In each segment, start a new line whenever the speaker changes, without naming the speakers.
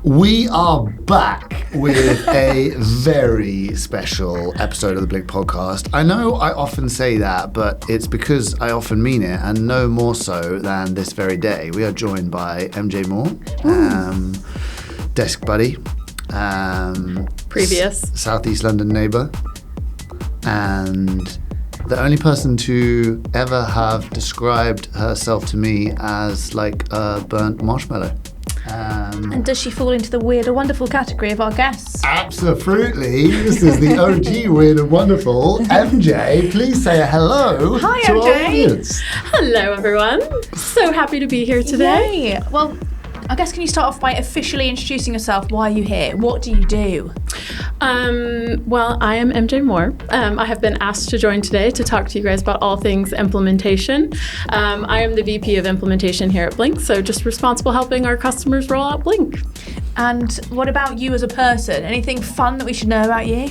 We are back with a very special episode of the Blink podcast. I know I often say that, but it's because I often mean it, and no more so than this very day. We are joined by MJ Moore, desk buddy,
previous
Southeast London neighbour, and the only person to ever have described herself to me as like a burnt marshmallow.
And does she fall into the weird or wonderful category of our guests?
Absolutely. This is the OG Weird and Wonderful. MJ, please say a hello
Hi,
to
MJ.
our audience.
Hello, everyone. So happy to be here today.
Yay. Well, I guess can you start off by officially introducing yourself? Why are you here? What do you do?
Well, I am MJ Moore. I have been asked to join today to talk to you guys about all things implementation. I am the VP of implementation here at Blink, so just responsible helping our customers roll out Blink.
And what about you as a person? Anything fun that we should know about you?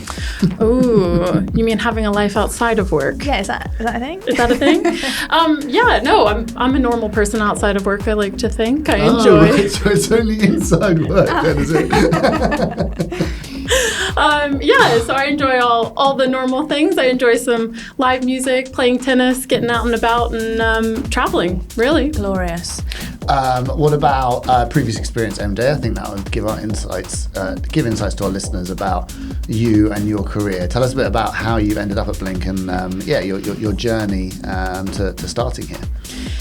Ooh, you mean having a life outside of work?
Yeah, is that a thing?
Is that a thing? Yeah, no, I'm a normal person outside of work, I like to think. I enjoy.
Right, so it's only inside work then, is it?
Yeah, so I enjoy all the normal things. I enjoy some live music, playing tennis, getting out and about, and traveling, really.
Glorious.
What about previous experience, MJ? I think that would give insights to our listeners about you and your career. Tell us a bit about how you ended up at Blink and your journey to starting here.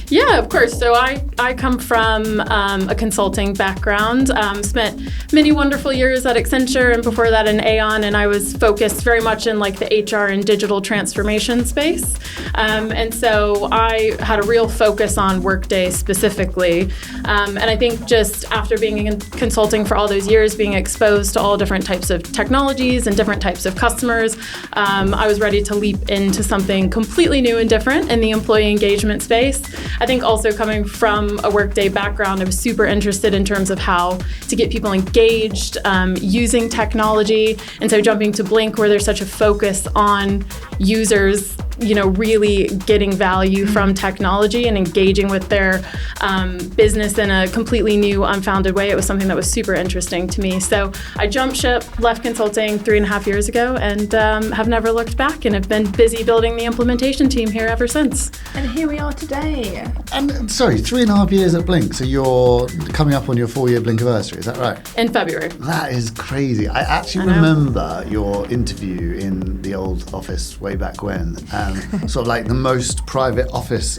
Yeah, of course. So I come from a consulting background, spent many wonderful years at Accenture and before that in Aon, and I was focused very much in like the HR and digital transformation space. And so I had a real focus on Workday specifically. And I think just after being in consulting for all those years, being exposed to all different types of technologies and different types of customers, I was ready to leap into something completely new and different in the employee engagement space. I think also coming from a Workday background, I was super interested in terms of how to get people engaged using technology. And so jumping to Blink, where there's such a focus on users, really getting value from technology and engaging with their business in a completely new, unfounded way. It was something that was super interesting to me. So I jumped ship, left consulting 3.5 years ago, and have never looked back and have been busy building the implementation team here ever since.
And here we are today.
And sorry, 3.5 years at Blink, so you're coming up on your 4-year Blink anniversary, is that right?
In February.
That is crazy. I actually remember your interview in the old office way back when, sort of like the most private office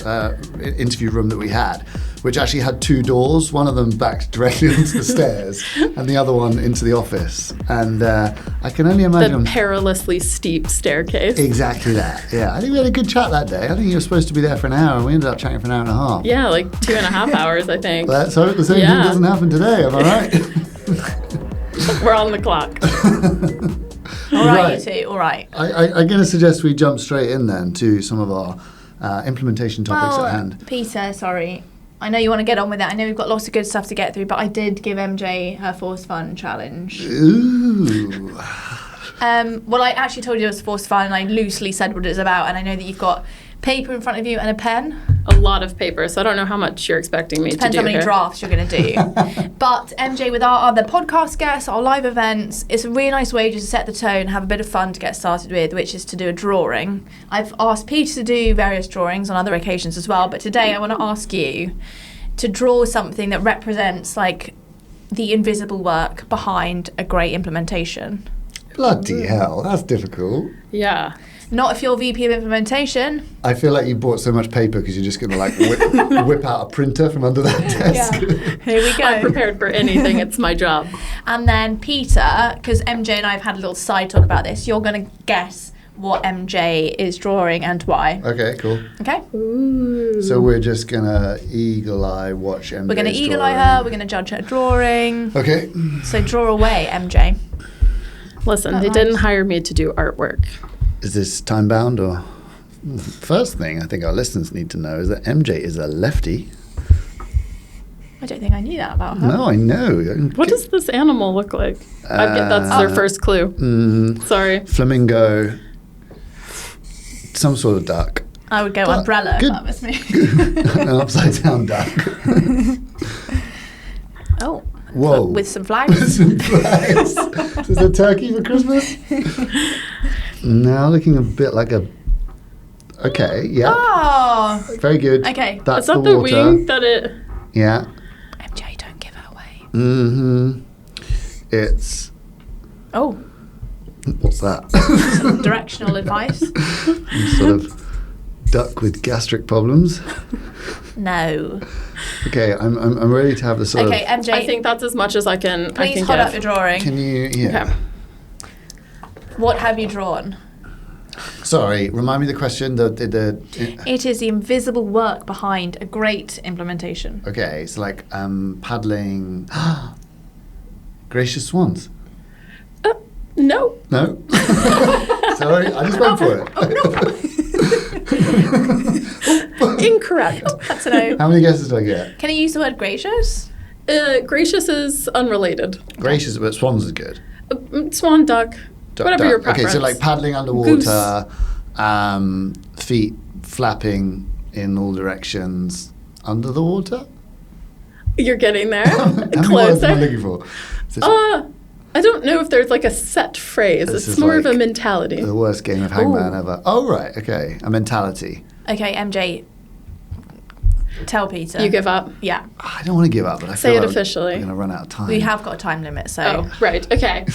interview room that we had, which actually had 2 doors, one of them backed directly into the stairs and the other one into the office. And I can only imagine...
The perilously steep staircase.
Exactly that, yeah. I think we had a good chat that day. I think you were supposed to be there for an hour and we ended up chatting for an hour and a half.
Yeah, like 2.5 hours, I think.
Let's hope the same thing doesn't happen today, am I right?
We're on the clock.
All right, you two, all right.
I'm going to suggest we jump straight in then to some of our implementation topics at hand.
Peter, sorry. I know you want to get on with it. I know we've got lots of good stuff to get through, but I did give MJ her Force Fun challenge.
Ooh.
Well, I actually told you it was Force Fun, and I loosely said what it was about, and I know that you've got paper in front of you and a pen.
A lot of paper, so I don't know how much you're expecting me to do.
Depends how many drafts you're going to do. But MJ, with our other podcast guests, our live events, it's a really nice way just to set the tone, have a bit of fun to get started with, which is to do a drawing. I've asked Peter to do various drawings on other occasions as well, but today I want to ask you to draw something that represents like the invisible work behind a great implementation.
Bloody hell, that's difficult.
Yeah.
Not if you're VP of implementation.
I feel like you bought so much paper because you're just going to like whip out a printer from under that desk.
Yeah. Here we go.
I'm prepared for anything. It's my job.
And then Peter, because MJ and I have had a little side talk about this, you're going to guess what MJ is drawing and why.
Okay, cool.
Okay?
Ooh.
So we're just going to eagle-eye watch MJ.
We're going to eagle-eye her. We're going to judge her drawing.
Okay.
So draw away, MJ.
Listen, they didn't hire me to do artwork.
Is this time-bound or... First thing I think our listeners need to know is that MJ is a lefty.
I don't think I knew that about her.
No, I know.
What does this animal look like? I get that's their first clue.
Flamingo. Some sort of duck.
I would go umbrella if that was me.
An upside-down duck.
Oh,
Whoa.
with some flags.
Some flags. Is there turkey for Christmas? Now looking a bit like a... Okay, yeah.
Oh.
Very good.
Okay.
That's
Is that
the
the
water.
wing that it...
Yeah.
MJ, don't give it away.
Mm-hmm. It's...
Oh,
What's that?
some directional advice.
Some sort of duck with gastric problems.
No.
Okay, I'm ready to have the sort
Okay,
of...
MJ,
I think that's as much as I can
please
give.
hold up your drawing.
Can you... Yeah.
Okay.
What have you drawn?
Sorry, remind me the question.
It is the invisible work behind a great implementation.
Okay, so like paddling... Gracious swans.
No.
No? Sorry, I just went for it.
Incorrect.
That's a no.
How many guesses do I get?
Can you use the word gracious?
Gracious is unrelated.
Gracious, but swans is good.
Swan, duck, whatever
Duck.
your preference.
Okay, so like paddling underwater, feet flapping in all directions under the water?
You're getting there.
How many words am I
Closer.
looking for? Is this
I don't know if there's like a set phrase.
This
It's
is
more of a
like
mentality.
the worst game of hangman
Ooh.
ever. Oh, right, okay. A mentality.
Okay, MJ, tell Peter.
You give up.
Yeah,
I don't want to give up, but I
Say
feel
it
like
officially.
we're going to run out of time.
we have got a time limit, so.
Oh, right. Okay.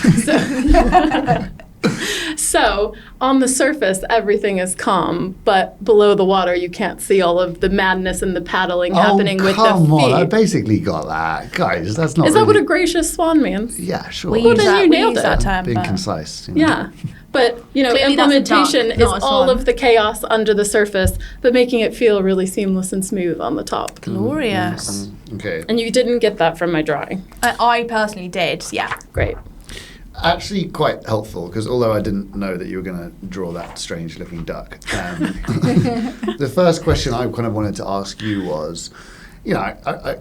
So on the surface, everything is calm, but below the water, you can't see all of the madness and the paddling happening with the
come on. I
feet.
basically got that. Guys, that's not
Is that what
really-
a gracious swan means?
Yeah, sure.
We
Well,
use
then
that,
you
we
nailed
use that
it.
term.
Being
but-
concise. You know.
Yeah. But,
Clearly that's a duck,
implementation is
not a
all
swan.
of the chaos under the surface, but making it feel really seamless and smooth on the top.
Glorious.
Okay.
And you didn't get that from my drawing.
I personally did, yeah.
Great.
Actually, quite helpful because although I didn't know that you were going to draw that strange-looking duck, the first question I kind of wanted to ask you was, you know, I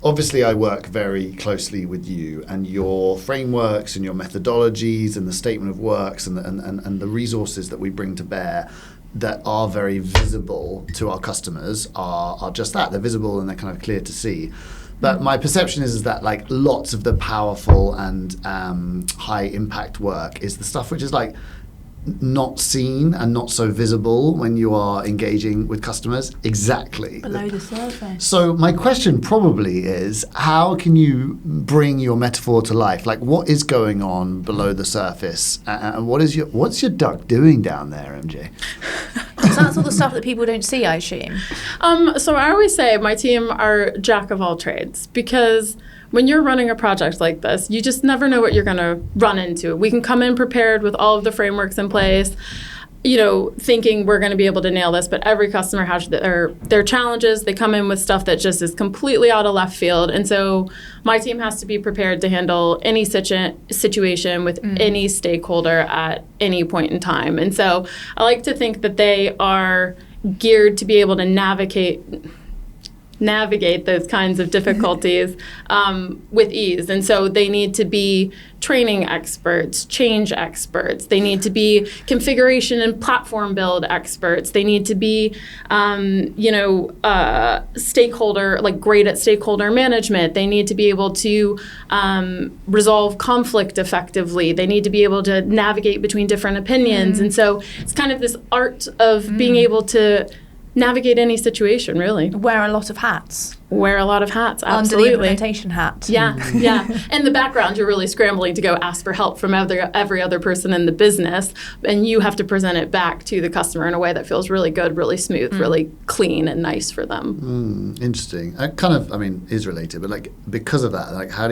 obviously I work very closely with you and your frameworks and your methodologies and the statement of works and the resources that we bring to bear that are very visible to our customers are just that. They're visible and they're kind of clear to see. But my perception is that like lots of the powerful and high impact work is the stuff which is like not seen and not so visible when you are engaging with customers. Exactly.
Below the surface.
So my question probably is, how can you bring your metaphor to life? Like, what is going on below the surface, and what's your duck doing down there, MJ?
So that's all the stuff that people don't see, I assume.
So I always say my team are jack of all trades because when you're running a project like this, you just never know what you're going to run into. We can come in prepared with all of the frameworks in place, you know, thinking we're going to be able to nail this, but every customer has their challenges. They come in with stuff that just is completely out of left field. And so my team has to be prepared to handle any situation with any stakeholder at any point in time. And so I like to think that they are geared to be able to navigate those kinds of difficulties with ease. And so they need to be training experts, change experts. They need to be configuration and platform build experts. They need to be, stakeholder, like great at stakeholder management. They need to be able to resolve conflict effectively. They need to be able to navigate between different opinions. And so it's kind of this art of being able to navigate any situation, really.
Wear a lot of hats.
Wear a lot of hats,
Under the
absolutely.
implementation hat.
Yeah. In the background, you're really scrambling to go ask for help from every other person in the business, and you have to present it back to the customer in a way that feels really good, really smooth, really clean and nice for them.
Interesting. Is related, but like because of that, like how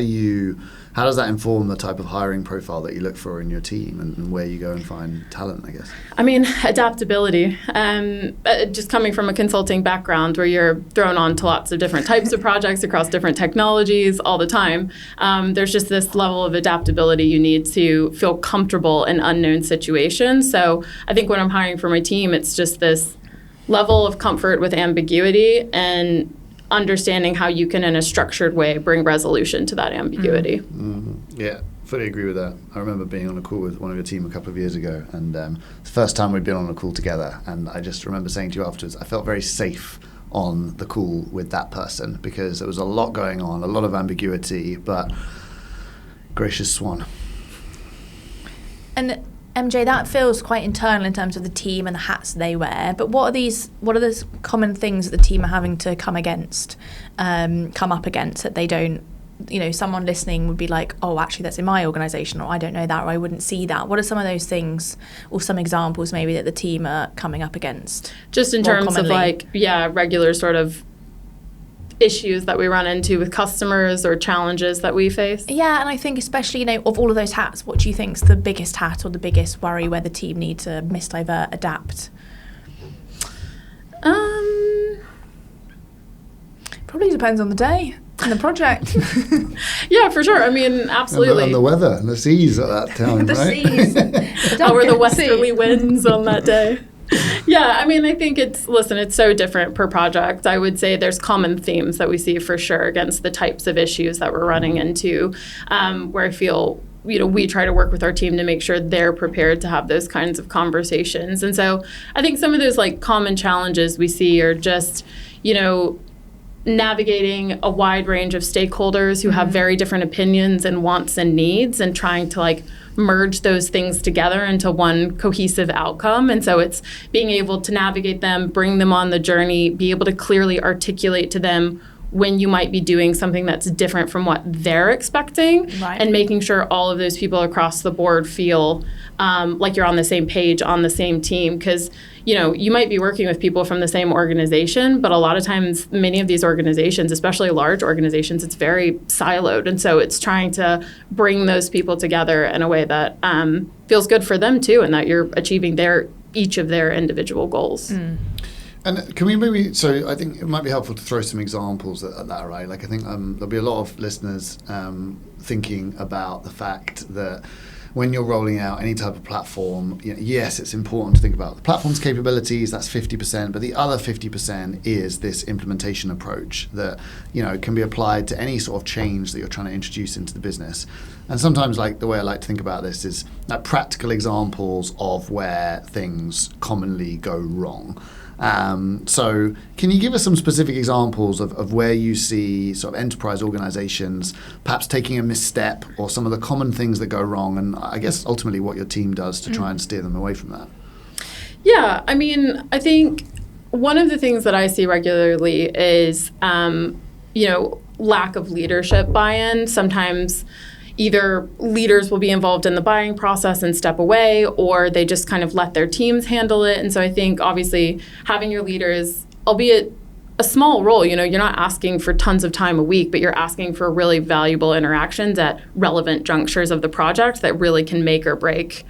does that inform the type of hiring profile that you look for in your team and where you go and find talent, I guess?
I mean, adaptability. Just coming from a consulting background where you're thrown on to lots of different types of projects across different technologies all the time, there's just this level of adaptability you need to feel comfortable in unknown situations. So I think when I'm hiring for my team, it's just this level of comfort with ambiguity and understanding how you can, in a structured way, bring resolution to that ambiguity.
Yeah, fully agree with that. I remember being on a call with one of your team a couple of years ago, and the first time we'd been on a call together, and I just remember saying to you afterwards, I felt very safe on the call with that person, because there was a lot going on, a lot of ambiguity, but gracious swan.
And MJ, that feels quite internal in terms of the team and the hats they wear. But what are the common things that the team are having to come up against that they don't? Someone listening would be like, oh, actually, that's in my organisation, or I don't know that, or I wouldn't see that. What are some of those things, or some examples maybe that the team are coming up against?
Just in terms of regular sort of issues that we run into with customers or challenges that we face?
Yeah, and I think especially, of all of those hats, what do you think's the biggest hat or the biggest worry where the team need to misdivert, adapt? Probably depends on the day and the project.
Yeah, for sure. I mean, absolutely.
And the weather and the seas at that time,
the
right?
Seas.
Or the westerly winds on that day. Yeah, I mean, I think it's so different per project. I would say there's common themes that we see for sure against the types of issues that we're running into, where I feel, we try to work with our team to make sure they're prepared to have those kinds of conversations. And so I think some of those common challenges we see are just, navigating a wide range of stakeholders who have very different opinions and wants and needs, and trying to merge those things together into one cohesive outcome. And so it's being able to navigate them, bring them on the journey, be able to clearly articulate to them when you might be doing something that's different from what they're expecting,
right.
And making sure all of those people across the board feel like you're on the same page, on the same team. Because you might be working with people from the same organization, but a lot of times, many of these organizations, especially large organizations, it's very siloed. And so it's trying to bring those people together in a way that feels good for them too, and that you're achieving each of their individual goals.
And can we so I think it might be helpful to throw some examples at that, right? I think there'll be a lot of listeners thinking about the fact that when you're rolling out any type of platform, yes, it's important to think about the platform's capabilities, that's 50%, but the other 50% is this implementation approach that, can be applied to any sort of change that you're trying to introduce into the business. And sometimes, the way I like to think about this is practical examples of where things commonly go wrong. So can you give us some specific examples of where you see sort of enterprise organizations perhaps taking a misstep, or some of the common things that go wrong, and I guess ultimately what your team does to try and steer them away from that?
Yeah, I mean, I think one of the things that I see regularly is, lack of leadership buy-in. Sometimes either leaders will be involved in the buying process and step away, or they just kind of let their teams handle it. And so I think obviously having your leaders, albeit a small role, you're not asking for tons of time a week, but you're asking for really valuable interactions at relevant junctures of the project that really can make or break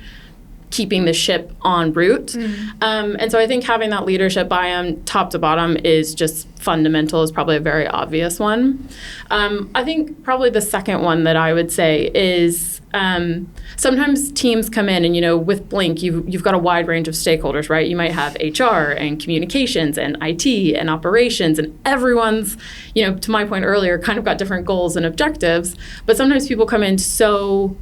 keeping the ship en route. And so I think having that leadership buy-in top to bottom is just fundamental, is probably a very obvious one. I think probably the second one that I would say is sometimes teams come in and, with Blink, you've got a wide range of stakeholders, right? You might have HR and communications and IT and operations, and everyone's, to my point earlier, kind of got different goals and objectives. But sometimes people come in so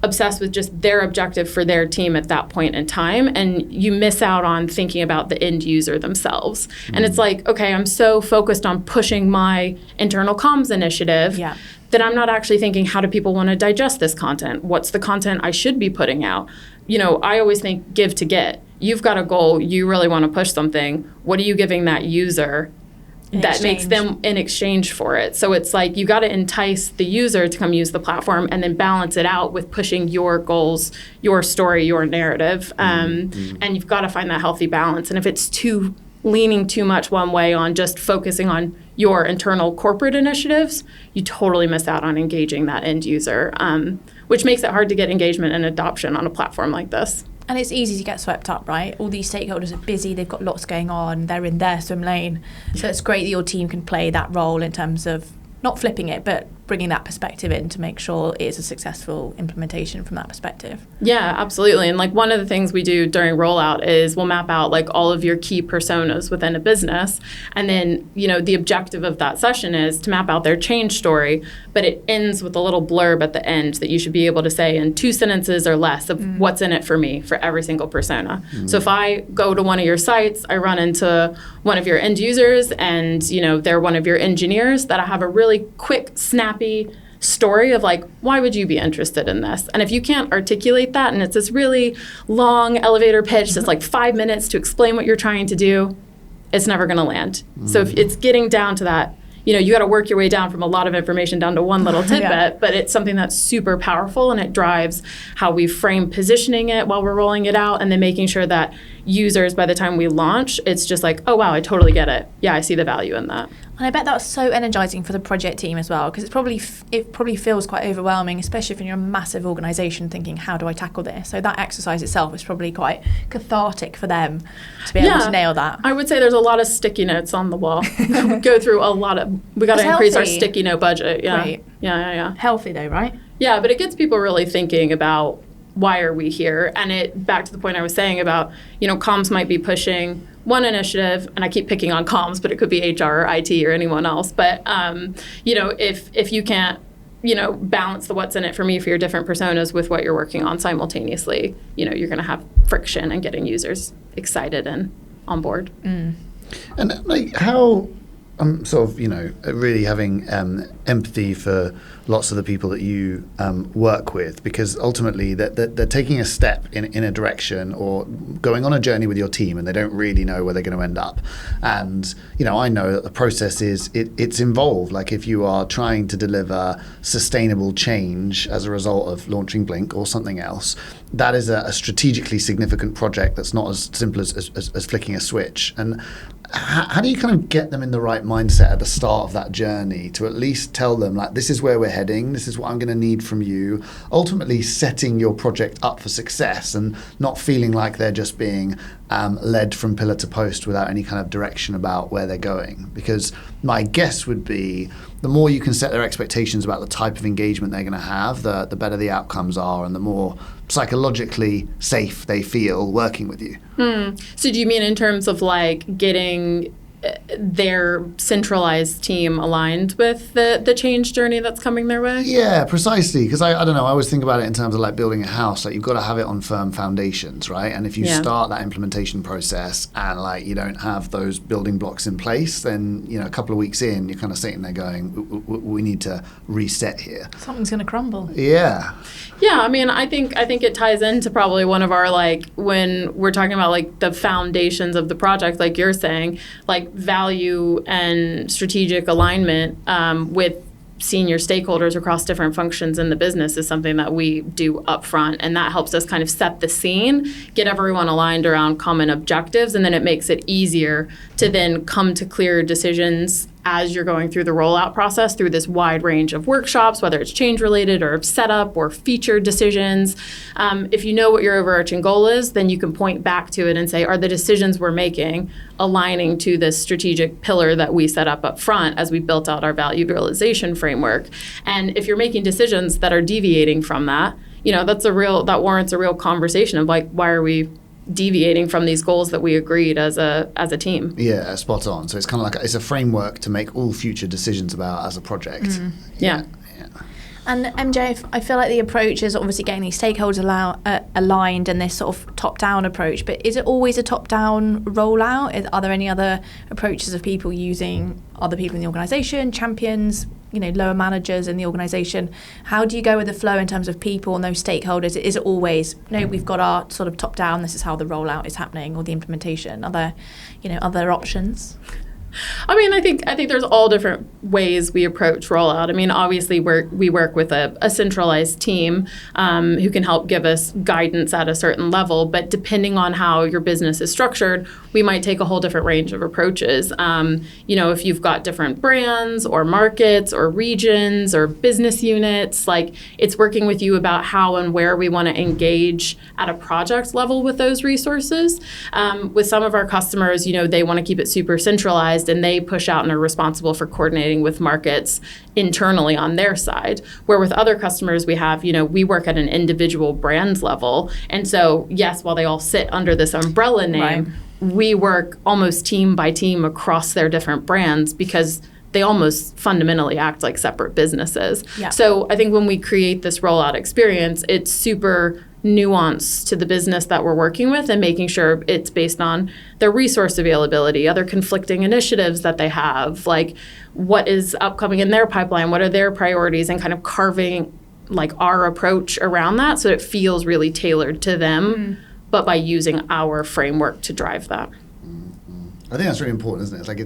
obsessed with just their objective for their team at that point in time, and you miss out on thinking about the end user themselves. And it's okay, I'm so focused on pushing my internal comms initiative that I'm not actually thinking, how do people want to digest this content? What's the content I should be putting out? I always think give to get. You've got a goal, you really want to push something. What are you giving that user that makes them in exchange for it? So it's you got to entice the user to come use the platform, and then balance it out with pushing your goals, your story, your narrative. And you've got to find that healthy balance. And if it's leaning too much one way on just focusing on your internal corporate initiatives, you totally miss out on engaging that end user, which makes it hard to get engagement and adoption on a platform like this.
And it's easy to get swept up, right? All these stakeholders are busy, they've got lots going on, they're in their swim lane. So it's great that your team can play that role in terms of not flipping it, but bringing that perspective in to make sure it is a successful implementation from that perspective.
Yeah, absolutely. And like one of the things we do during rollout is we'll map out like all of your key personas within a business. And then, the objective of that session is to map out their change story, but it ends with a little blurb at the end that you should be able to say in 2 sentences or less of what's in it for me for every single persona. So if I go to one of your sites, I run into one of your end users and, they're one of your engineers, that I have a really quick, snappy story of like, why would you be interested in this? And if you can't articulate that and it's this really long elevator pitch that's like 5 minutes to explain what you're trying to do, it's never going to land. So if it's getting down to that, you got to work your way down from a lot of information down to one little tidbit, but it's something that's super powerful and it drives how we frame positioning it while we're rolling it out, and then making sure that users, by the time we launch, it's just like, oh wow, I totally get it. Yeah, I see the value in that.
And I bet that's so energizing for the project team as well, because it probably feels quite overwhelming, especially if you're a massive organization thinking, how do I tackle this? So that exercise itself is probably quite cathartic for them to be able to nail that.
I would say there's a lot of sticky notes on the wall. We go through a lot of, we got to increase our sticky note budget. Yeah.
Right.
Yeah.
Healthy though, right?
Yeah, but it gets people really thinking about why are we here? And it, back to the point I was saying about, comms might be pushing one initiative, and I keep picking on comms, but it could be HR or IT or anyone else. But, if you can't, balance the what's in it for me for your different personas with what you're working on simultaneously, you're going to have friction and getting users excited and on board.
And like how sort of, really having empathy for lots of the people that you work with, because ultimately they're taking a step in a direction or going on a journey with your team, and they don't really know where they're going to end up. And, I know that the process it's involved. Like if you are trying to deliver sustainable change as a result of launching Blink or something else, that is a strategically significant project that's not as simple as flicking a switch. And how do you kind of get them in the right mindset at the start of that journey to at least tell them, like, this is where we're heading, this is what I'm going to need from you, ultimately setting your project up for success and not feeling like they're just being led from pillar to post without any kind of direction about where they're going? Because my guess would be the more you can set their expectations about the type of engagement they're going to have, the better the outcomes are and the more psychologically safe they feel working with you.
So do you mean in terms of like getting their centralized team aligned with the change journey that's coming their way?
Yeah, precisely. Because I don't know, I always think about it in terms of like building a house. Like you've got to have it on firm foundations, right? And if you start that implementation process and like you don't have those building blocks in place, then a couple of weeks in, you're kind of sitting there going, we need to reset here.
Something's going to crumble.
Yeah.
Yeah, I mean, I think it ties into probably one of our, like, when we're talking about like the foundations of the project, like you're saying, like value and strategic alignment with senior stakeholders across different functions in the business is something that we do up front, and that helps us kind of set the scene, get everyone aligned around common objectives, and then it makes it easier to then come to clear decisions as you're going through the rollout process through this wide range of workshops, whether it's change related or setup or feature decisions. If you know what your overarching goal is, then you can point back to it and say, are the decisions we're making aligning to this strategic pillar that we set up front as we built out our value realization framework? And if you're making decisions that are deviating from that, that warrants a real conversation of like, why are we deviating from these goals that we agreed as a team?
Yeah, spot on. So it's kind of like it's a framework to make all future decisions about as a project.
Yeah.
And MJ, I feel like the approach is obviously getting these stakeholders aligned and this sort of top-down approach, but is it always a top-down rollout? Are there any other approaches of people using other people in the organisation, champions, lower managers in the organisation? How do you go with the flow in terms of people and those stakeholders? Is it always, we've got our sort of top-down, this is how the rollout is happening, or the implementation? Are there, other options?
I mean, I think there's all different ways we approach rollout. I mean, obviously we work with a centralized team who can help give us guidance at a certain level, but depending on how your business is structured, we might take a whole different range of approaches. If you've got different brands or markets or regions or business units, like it's working with you about how and where we want to engage at a project level with those resources. With some of our customers, they want to keep it super centralized, centralized and they push out and are responsible for coordinating with markets internally on their side. Where with other customers we have, we work at an individual brand level. And so, yes, while they all sit under this umbrella name, we work almost team by team across their different brands because they almost fundamentally act like separate businesses. Yeah. So I think when we create this rollout experience, it's super nuanced to the business that we're working with and making sure it's based on their resource availability, other conflicting initiatives that they have, like what is upcoming in their pipeline, what are their priorities, and kind of carving like our approach around that so it feels really tailored to them, but by using our framework to drive that.
I think that's really important, isn't it? It's like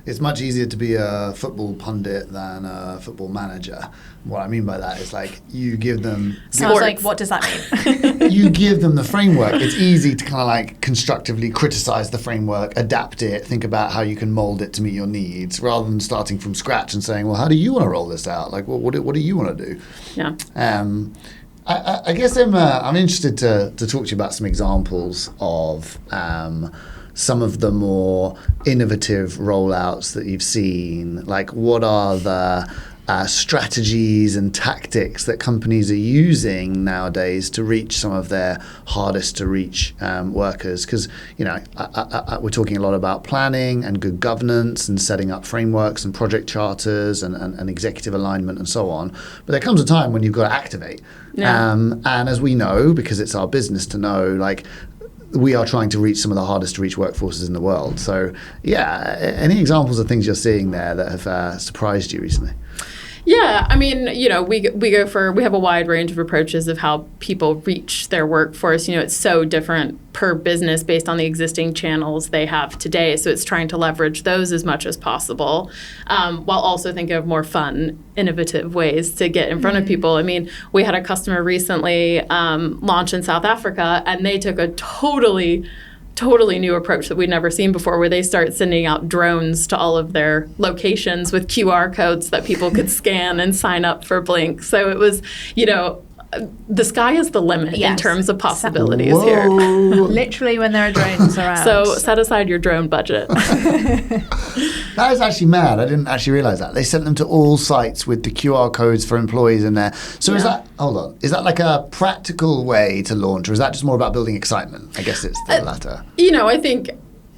it's much easier to be a football pundit than a football manager. What I mean by that is like you give them...
Sounds like, what does that mean?
You give them the framework. It's easy to kind of like constructively criticize the framework, adapt it, think about how you can mold it to meet your needs, rather than starting from scratch and saying, well, how do you want to roll this out? Like, what do you want to do?
Yeah.
I guess I'm interested to talk to you about some examples of some of the more innovative rollouts that you've seen. Like, what are the strategies and tactics that companies are using nowadays to reach some of their hardest to reach workers? Because, we're talking a lot about planning and good governance and setting up frameworks and project charters and executive alignment and so on. But there comes a time when you've got to activate. Yeah. And as we know, because it's our business to know, like, we are trying to reach some of the hardest to reach workforces in the world. So, yeah, any examples of things you're seeing there that have surprised you recently?
Yeah, I mean, we have a wide range of approaches of how people reach their workforce. It's so different per business based on the existing channels they have today. So it's trying to leverage those as much as possible, while also thinking of more fun, innovative ways to get in front of people. I mean, we had a customer recently launch in South Africa, and they took a totally new approach that we'd never seen before, where they start sending out drones to all of their locations with QR codes that people could scan and sign up for Blink. So it was, the sky is the limit in terms of possibilities here.
Literally when there are drones around.
So set aside your drone budget.
That is actually mad. I didn't actually realize that. They sent them to all sites with the QR codes for employees in there. So is that like a practical way to launch, or is that just more about building excitement? I guess it's the latter.
I think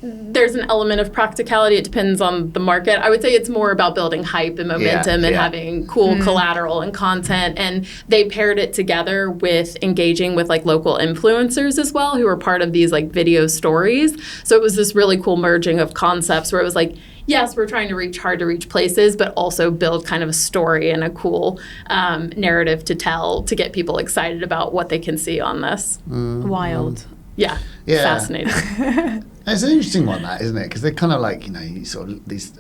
there's an element of practicality. It depends on the market. I would say it's more about building hype and momentum and having cool collateral and content. And they paired it together with engaging with like local influencers as well, who are part of these like video stories. So it was this really cool merging of concepts where it was like, yes, we're trying to reach hard to reach places, but also build kind of a story and a cool narrative to tell to get people excited about what they can see on this.
Wild.
Yeah. Fascinating.
It's an interesting one, that, isn't it? Because they're kind of like, you sort of these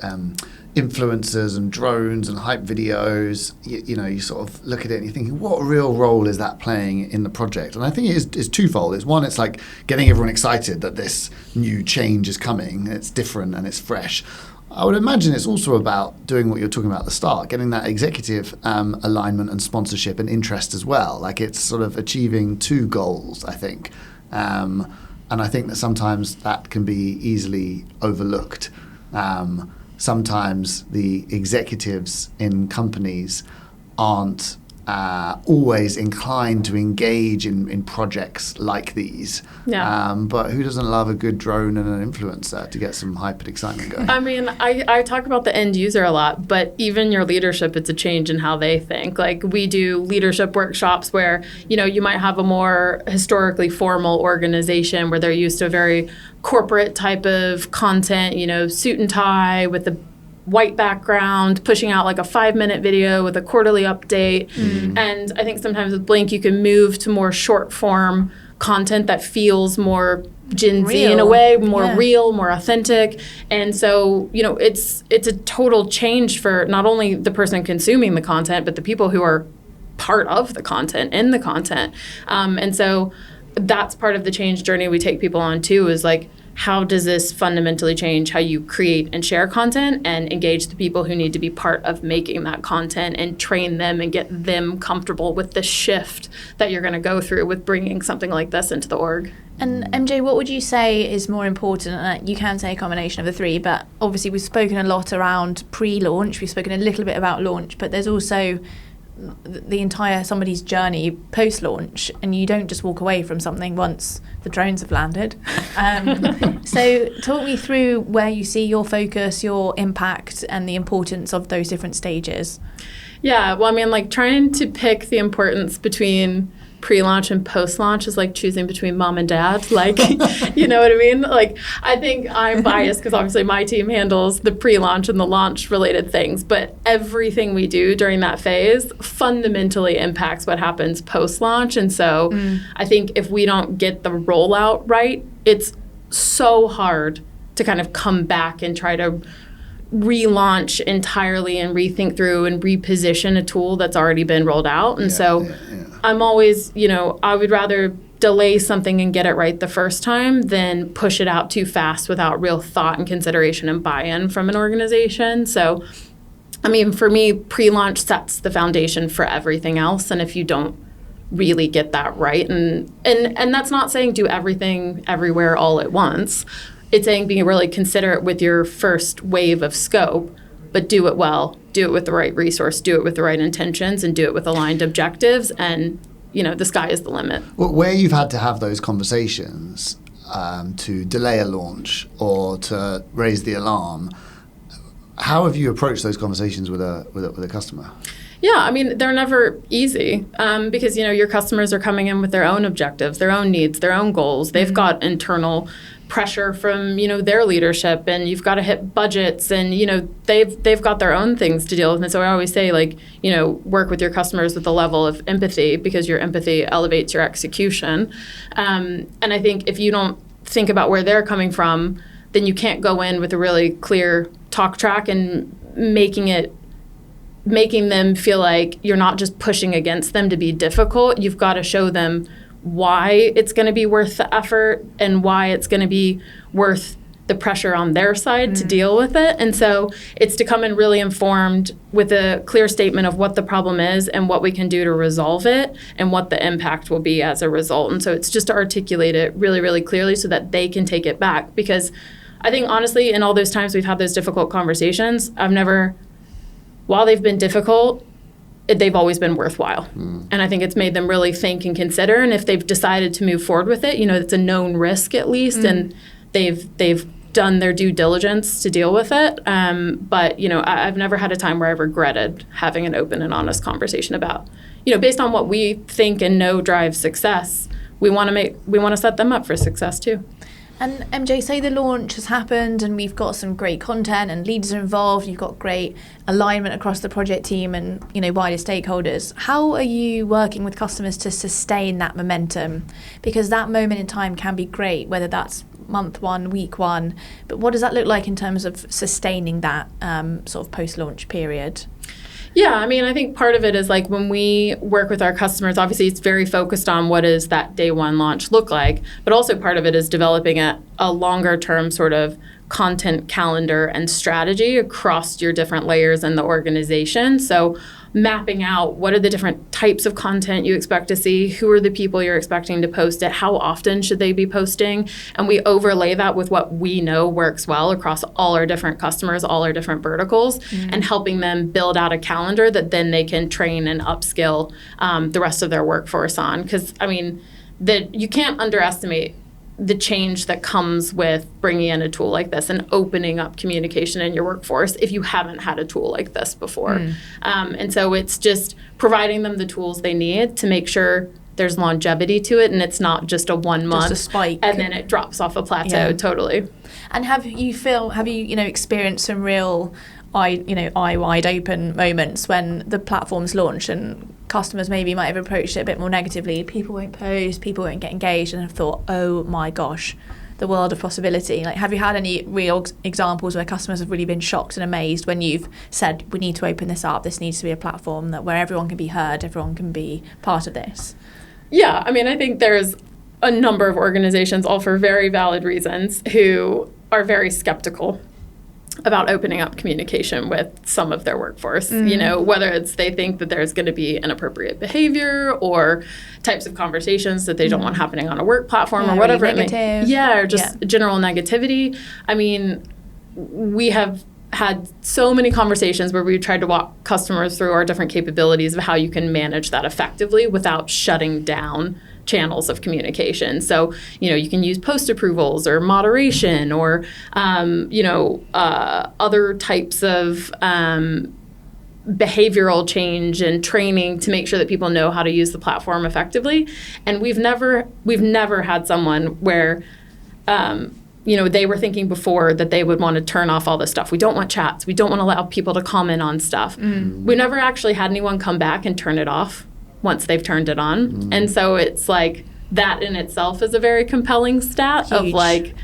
influencers and drones and hype videos. You sort of look at it and you're thinking, what real role is that playing in the project? And I think it's twofold. It's one, it's like getting everyone excited that this new change is coming, it's different and it's fresh. I would imagine it's also about doing what you're talking about at the start, getting that executive alignment and sponsorship and interest as well. Like, it's sort of achieving two goals, I think. And I think that sometimes that can be easily overlooked. Sometimes the executives in companies aren't always inclined to engage in projects like these. Yeah. But who doesn't love a good drone and an influencer to get some hype and excitement going?
I mean, I talk about the end user a lot, but even your leadership, it's a change in how they think. Like, we do leadership workshops where, you might have a more historically formal organization where they're used to a very corporate type of content, suit and tie with the white background, pushing out like a 5-minute video with a quarterly update. And I think sometimes with Blink, you can move to more short form content that feels more Gen Z in a way, more real, more authentic. And so, it's a total change for not only the person consuming the content, but the people who are part of the content, in the content. And so that's part of the change journey we take people on too, is like, how does this fundamentally change how you create and share content and engage the people who need to be part of making that content and train them and get them comfortable with the shift that you're going to go through with bringing something like this into the org.
And MJ, what would you say is more important? You can say a combination of the three, but obviously we've spoken a lot around pre-launch, we've spoken a little bit about launch, but there's also the entire somebody's journey post-launch, and you don't just walk away from something once the drones have landed. So talk me through where you see your focus, your impact, and the importance of those different stages.
Yeah, well, I mean, like trying to pick the importance between pre-launch and post-launch is like choosing between mom and dad. Like, you know what I mean? Like, I think I'm biased because obviously my team handles the pre-launch and the launch-related things, but everything we do during that phase fundamentally impacts what happens post-launch. And so I think if we don't get the rollout right, it's so hard to kind of come back and try to relaunch entirely and rethink through and reposition a tool that's already been rolled out. And I'm always, I would rather delay something and get it right the first time than push it out too fast without real thought and consideration and buy-in from an organization. So, I mean, for me, pre-launch sets the foundation for everything else. And if you don't really get that right, and that's not saying do everything everywhere all at once. It's saying being really considerate with your first wave of scope, but do it well, do it with the right resource, do it with the right intentions, and do it with aligned objectives. And, the sky is the limit.
Well, where you've had to have those conversations to delay a launch or to raise the alarm, how have you approached those conversations with a customer?
Yeah, I mean, they're never easy because, your customers are coming in with their own objectives, their own needs, their own goals. They've got internal pressure from, their leadership, and you've got to hit budgets, and, they've got their own things to deal with. And so I always say, like, work with your customers with a level of empathy, because your empathy elevates your execution. And I think if you don't think about where they're coming from, then you can't go in with a really clear talk track and making them feel like you're not just pushing against them to be difficult. You've got to show them why it's going to be worth the effort and why it's going to be worth the pressure on their side to deal with it. And so it's to come in really informed with a clear statement of what the problem is and what we can do to resolve it and what the impact will be as a result. And so it's just to articulate it really, really clearly so that they can take it back. Because I think, honestly, in all those times we've had those difficult conversations, while they've been difficult, they've always been worthwhile. And I think it's made them really think and consider. And if they've decided to move forward with it, it's a known risk at least, and they've done their due diligence to deal with it. But I've never had a time where I've regretted having an open and honest conversation about, based on what we think and know drives success, we want to set them up for success too.
And MJ, say the launch has happened and we've got some great content and leaders are involved, you've got great alignment across the project team and wider stakeholders. How are you working with customers to sustain that momentum? Because that moment in time can be great, whether that's month one, week one, but what does that look like in terms of sustaining that sort of post-launch period?
Yeah, I mean, I think part of it is like when we work with our customers, obviously it's very focused on what does that day one launch look like, but also part of it is developing a longer term sort of content calendar and strategy across your different layers in the organization. So mapping out what are the different types of content you expect to see, who are the people you're expecting to post it, how often should they be posting, and we overlay that with what we know works well across all our different customers, all our different verticals, and helping them build out a calendar that then they can train and upskill the rest of their workforce on. Because, I mean, you can't underestimate the change that comes with bringing in a tool like this and opening up communication in your workforce if you haven't had a tool like this before. And so it's just providing them the tools they need to make sure there's longevity to it and it's not just a 1 month
just a spike
and then it drops off a plateau. Totally.
And have you experienced some real eye wide open moments when the platform's launched and customers maybe might have approached it a bit more negatively? People won't post, people won't get engaged, and have thought, oh my gosh, the world of possibility. Like, have you had any real examples where customers have really been shocked and amazed when you've said, we need to open this up, this needs to be a platform where everyone can be heard, everyone can be part of this?
Yeah, I mean, I think there's a number of organizations, all for very valid reasons, who are very skeptical about opening up communication with some of their workforce, whether it's they think that there's going to be inappropriate behavior or types of conversations that they don't want happening on a work platform or whatever it may be. Or just general negativity. I mean, we have had so many conversations where we've tried to walk customers through our different capabilities of how you can manage that effectively without shutting down channels of communication. So, you can use post approvals or moderation or, other types of behavioral change and training to make sure that people know how to use the platform effectively. And we've never had someone where, they were thinking before that they would want to turn off all this stuff. We don't want chats. We don't want to allow people to comment on stuff. We never actually had anyone come back and turn it off once they've turned it on. And so it's like that in itself is a very compelling stat. Huge. Of like,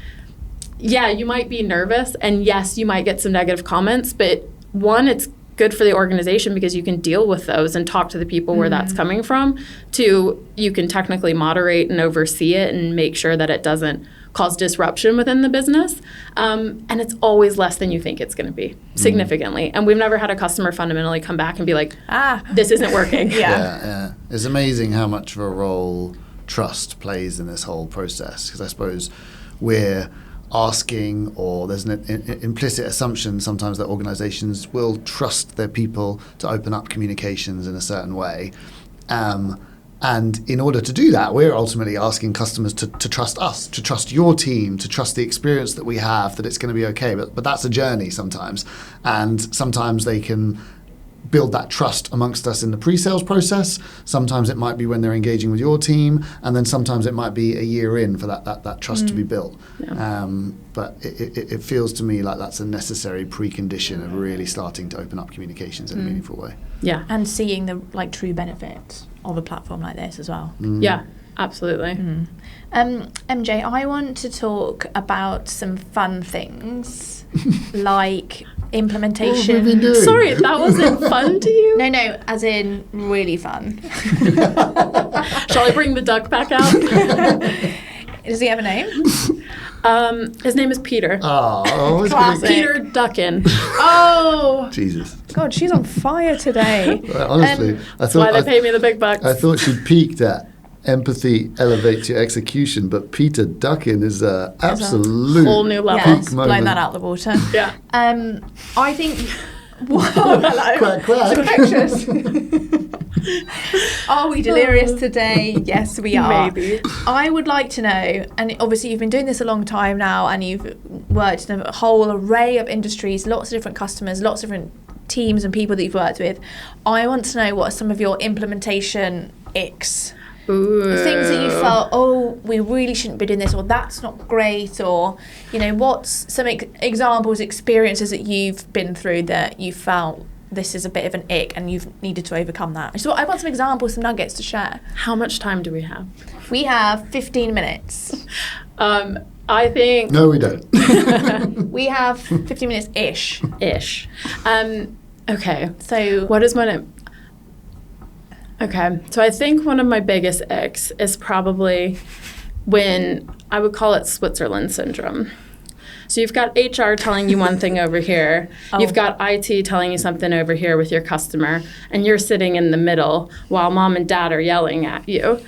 yeah, you might be nervous and yes, you might get some negative comments, but one, it's good for the organization because you can deal with those and talk to the people where that's coming from. Two, you can technically moderate and oversee it and make sure that it doesn't cause disruption within the business. And it's always less than you think it's going to be, significantly. And we've never had a customer fundamentally come back and be like, this isn't working.
Yeah. It's amazing how much of a role trust plays in this whole process. Because I suppose we're asking, or there's an implicit assumption sometimes that organizations will trust their people to open up communications in a certain way. And in order to do that, we're ultimately asking customers to trust us, to trust your team, to trust the experience that we have, that it's going to be okay. But that's a journey sometimes. And sometimes they can build that trust amongst us in the pre-sales process. Sometimes it might be when they're engaging with your team. And then sometimes it might be a year in for that trust to be built. Yeah. But it feels to me like that's a necessary precondition of really starting to open up communications in a meaningful way.
Yeah.
And seeing the true benefit of a platform like this as well.
Yeah, absolutely.
MJ, I want to talk about some fun things like implementation.
What have we been doing?
Sorry, that wasn't fun to you?
No, as in really fun.
Shall I bring the duck back out?
Does he have a name?
His name is Peter.
Oh,
classic.
Peter Duckin.
Oh,
Jesus.
God, she's on fire today.
Well, honestly,
that's why they pay me the big bucks.
I thought she peaked at empathy elevates your execution, but Peter Duckin is a absolute
whole new level.
Yes, blown that out the water.
Yeah.
I think. Whoa, hello.
Quack.
Infectious. Are we delirious today? Yes, we are.
Maybe.
I would like to know, and obviously you've been doing this a long time now, and you've worked in a whole array of industries, lots of different customers, lots of different teams and people that you've worked with. I want to know what are some of your implementation icks.
Ooh.
Things that you felt, we really shouldn't be doing this, or that's not great, or, what's some examples, experiences that you've been through that you felt this is a bit of an ick and you've needed to overcome that. So I want some examples, some nuggets to share.
How much time do we have?
We have 15 minutes.
I think...
No, we don't.
We have 15 minutes-ish.
Okay. So what is my... Okay. So I think one of my biggest icks is probably when I would call it Switzerland syndrome. So you've got HR telling you one thing over here. You've got IT telling you something over here with your customer, and you're sitting in the middle while mom and dad are yelling at you.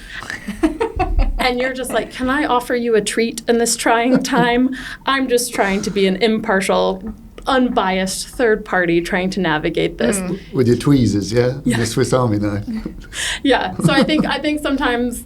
And you're just like, can I offer you a treat in this trying time? I'm just trying to be an impartial, unbiased third party trying to navigate this.
With your tweezers, yeah? The Swiss Army knife.
Yeah. So I think sometimes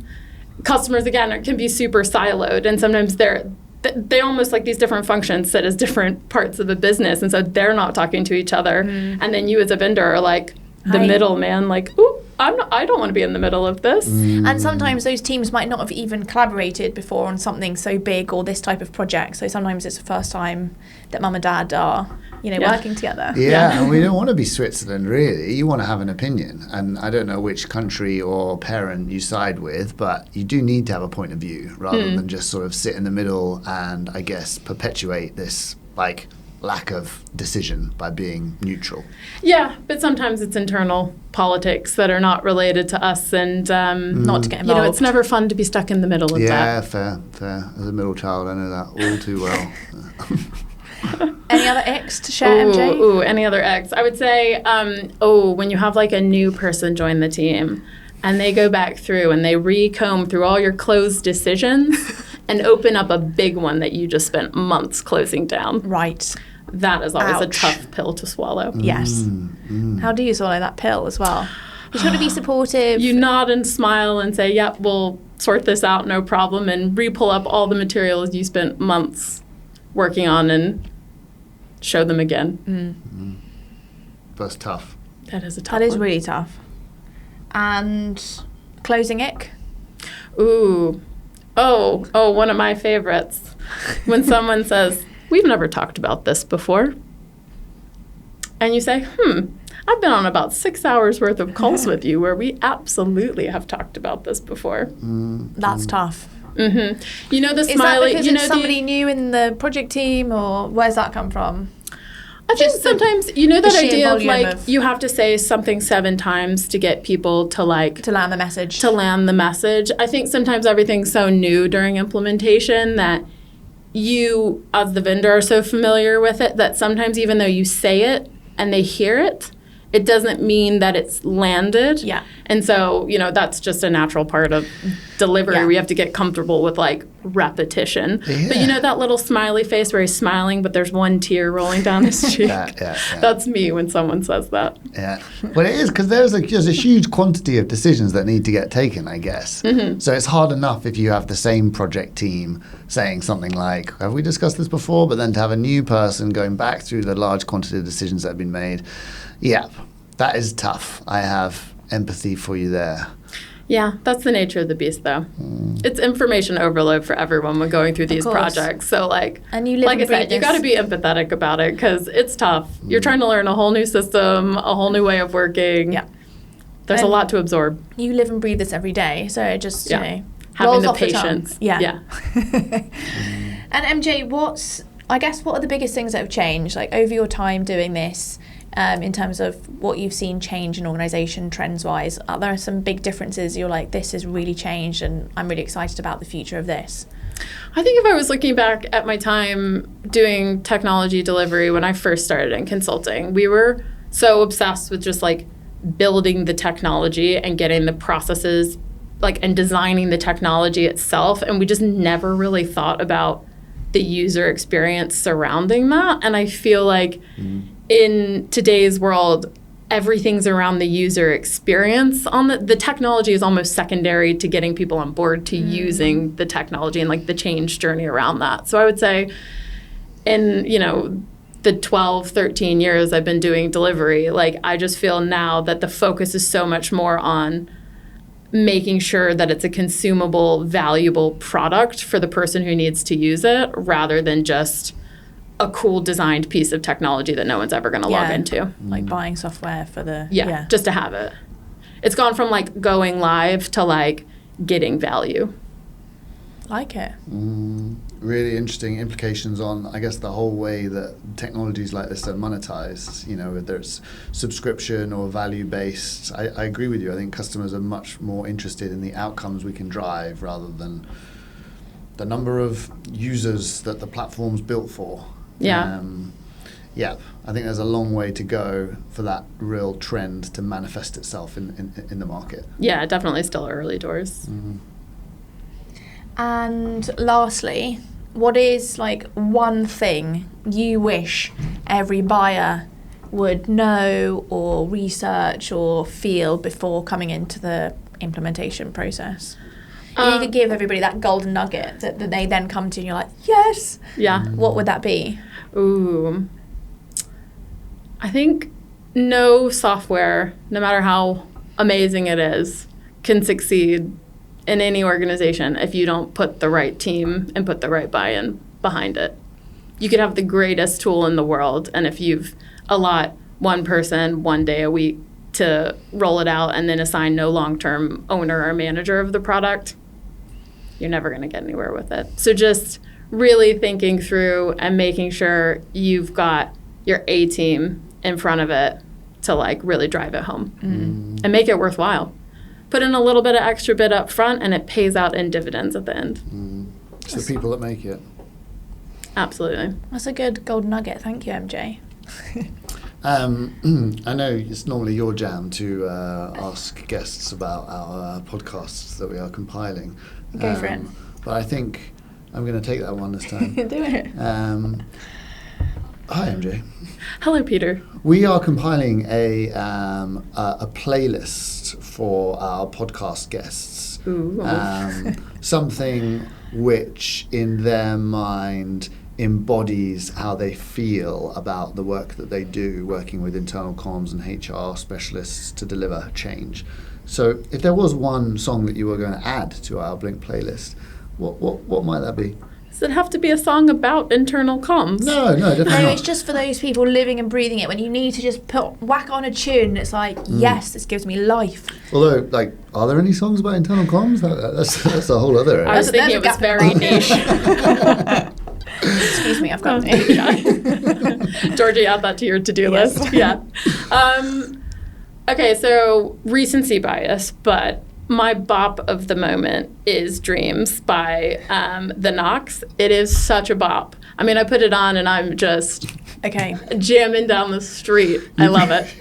customers, again, can be super siloed, and sometimes they almost like these different functions sit as different parts of the business, and so they're not talking to each other. And then you as a vendor are like the middleman, like, ooh, I don't want to be in the middle of this.
And sometimes those teams might not have even collaborated before on something so big or this type of project. So sometimes it's the first time that mum and dad are, working together.
Yeah, and we don't want to be Switzerland, really. You want to have an opinion. And I don't know which country or parent you side with, but you do need to have a point of view rather than just sort of sit in the middle and, I guess, perpetuate this, like, lack of decision by being neutral.
Yeah, but sometimes it's internal politics that are not related to us, and
not to get involved.
it's never fun to be stuck in the middle of that.
Yeah, fair. As a middle child, I know that all too well.
Any other X to share, MJ?
Ooh, any other X? I would say, when you have like a new person join the team and they go back through and they recomb through all your closed decisions and open up a big one that you just spent months closing down.
Right.
That is always a
Ouch.
tough pill to swallow.
Yes. How do you swallow that pill as well? You just got to be supportive.
You nod and smile and say, yep, we'll sort this out, no problem, and re-pull up all the materials you spent months working on and show them again.
That's tough.
That is a tough
That is
one.
really tough. And closing ick?
Ooh. Oh, one of my favorites. When someone says, we've never talked about this before. And you say, I've been on about 6 hours worth of calls with you where we absolutely have talked about this before.
That's tough.
Mm-hmm. You know the
Is
smiley.
that because
you know
it's somebody new in the project team, or where's that come from?
I think
just
sometimes that
sheer
idea of
volume
like
of-
you have to say something 7 times to get people to like
To land the message.
to land the message. I think sometimes everything's so new during implementation that you, as the vendor, are so familiar with it that sometimes even though you say it and they hear it, it doesn't mean that it's landed.
Yeah.
And so, that's just a natural part of delivery.
Yeah.
We have to get comfortable with like repetition.
Yeah.
But that little smiley face where he's smiling, but there's one tear rolling down his cheek.
Yeah.
That's me when someone says that.
Yeah, well, it is because there's a huge quantity of decisions that need to get taken, I guess. So it's hard enough if you have the same project team saying something like, have we discussed this before? But then to have a new person going back through the large quantity of decisions that have been made, yeah, that is tough. I have empathy for you there.
Yeah, that's the nature of the beast, though. It's information overload for everyone when going through these
course.
projects. So,
And you live
like I
and breathe
said, you
this.
got to be empathetic about it because it's tough. You're trying to learn a whole new system, a whole new way of working.
Yeah.
There's a
And-
lot to absorb.
You live and breathe this every day, so it just,
Having
rolls
the
off the tongue.
patience.
Yeah. And MJ, what are the biggest things that have changed, like over your time doing this, in terms of what you've seen change in organisation trends-wise? Are there some big differences you're like, this has really changed and I'm really excited about the future of this?
I think if I was looking back at my time doing technology delivery when I first started in consulting, we were so obsessed with just like building the technology and getting the processes and designing the technology itself. And we just never really thought about the user experience surrounding that. And I feel like in today's world, everything's around the user experience. On the technology is almost secondary to getting people on board to using the technology and like the change journey around that. So I would say in, the 12, 13 years I've been doing delivery, I just feel now that the focus is so much more on making sure that it's a consumable, valuable product for the person who needs to use it rather than just a cool designed piece of technology that no one's ever going to log into.
Like buying software for the...
Yeah, just to have it. It's gone from going live to getting value.
Like it.
Really interesting implications on, I guess, the whole way that technologies like this are monetized, whether it's subscription or value-based. I agree with you. I think customers are much more interested in the outcomes we can drive rather than the number of users that the platform's built for.
Yeah.
I think there's a long way to go for that real trend to manifest itself in the market.
Yeah, definitely still early doors.
And lastly, what is one thing you wish every buyer would know or research or feel before coming into the implementation process? You could give everybody that golden nugget that they then come to and you're like, yes.
Yeah.
What would that be?
Ooh. I think no software, no matter how amazing it is, can succeed in any organization if you don't put the right team and put the right buy-in behind it. You could have the greatest tool in the world, and if you've allot one person 1 day a week to roll it out and then assign no long-term owner or manager of the product, you're never going to get anywhere with it. So just really thinking through and making sure you've got your A team in front of it to like really drive it home and make it worthwhile. Put in a little bit of extra bit up front and it pays out in dividends at the end.
It's the people that make it.
Absolutely.
That's a good gold nugget. Thank you, MJ.
I know it's normally your jam to ask guests about our podcasts that we are compiling.
Go for it.
But I think I'm going to take that one this time.
Do it.
Hi, MJ.
Hello, Peter.
We are compiling a playlist for our podcast guests.
Ooh.
Something which, in their mind, embodies how they feel about the work that they do, working with internal comms and HR specialists to deliver change. So, if there was one song that you were going to add to our Blink playlist, what might that be?
Does it have to be a song about internal comms?
No, definitely
No,
not.
it's just for those people living and breathing it. When you need to just whack on a tune, it's like, yes, this gives me life.
Although, like, are there any songs about internal comms? That's a whole other area.
I was thinking it was very niche.
Excuse me, I've got it.
Georgie, add that to your to-do list. Yeah. Okay, so recency bias, but my bop of the moment is Dreams by The Knox. It is such a bop. I mean, I put it on and I'm just jamming down the street. I love it.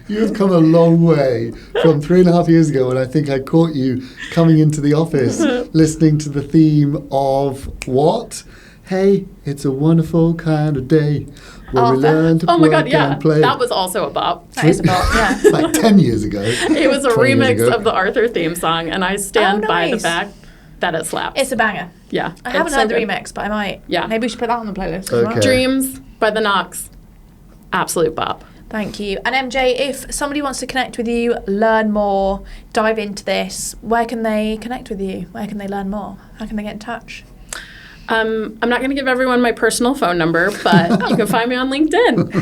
You've come a long way from 3.5 years ago when I think I caught you coming into the office listening to the theme of what? Hey, it's a wonderful kind of day where we learn to work and play.
That was also a bop.
That is a bop, yeah.
Like 10 years ago.
It was a remix of the Arthur theme song, and I stand by the fact that it slaps.
It's a banger.
Yeah.
I haven't heard the remix, but I might.
Yeah.
Maybe we should put that on the playlist as
Okay.
well.
Dreams by The Knox. Absolute bop.
Thank you. And MJ, if somebody wants to connect with you, learn more, dive into this, where can they connect with you? Where can they learn more? How can they get in touch?
I'm not going to give everyone my personal phone number, but you can find me on LinkedIn.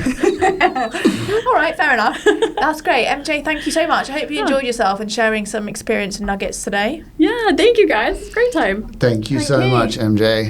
All right, fair enough. That's great. MJ, thank you so much. I hope you enjoyed yourself and sharing some experience and nuggets today.
Yeah, thank you guys. Great time.
Thank you so much, MJ.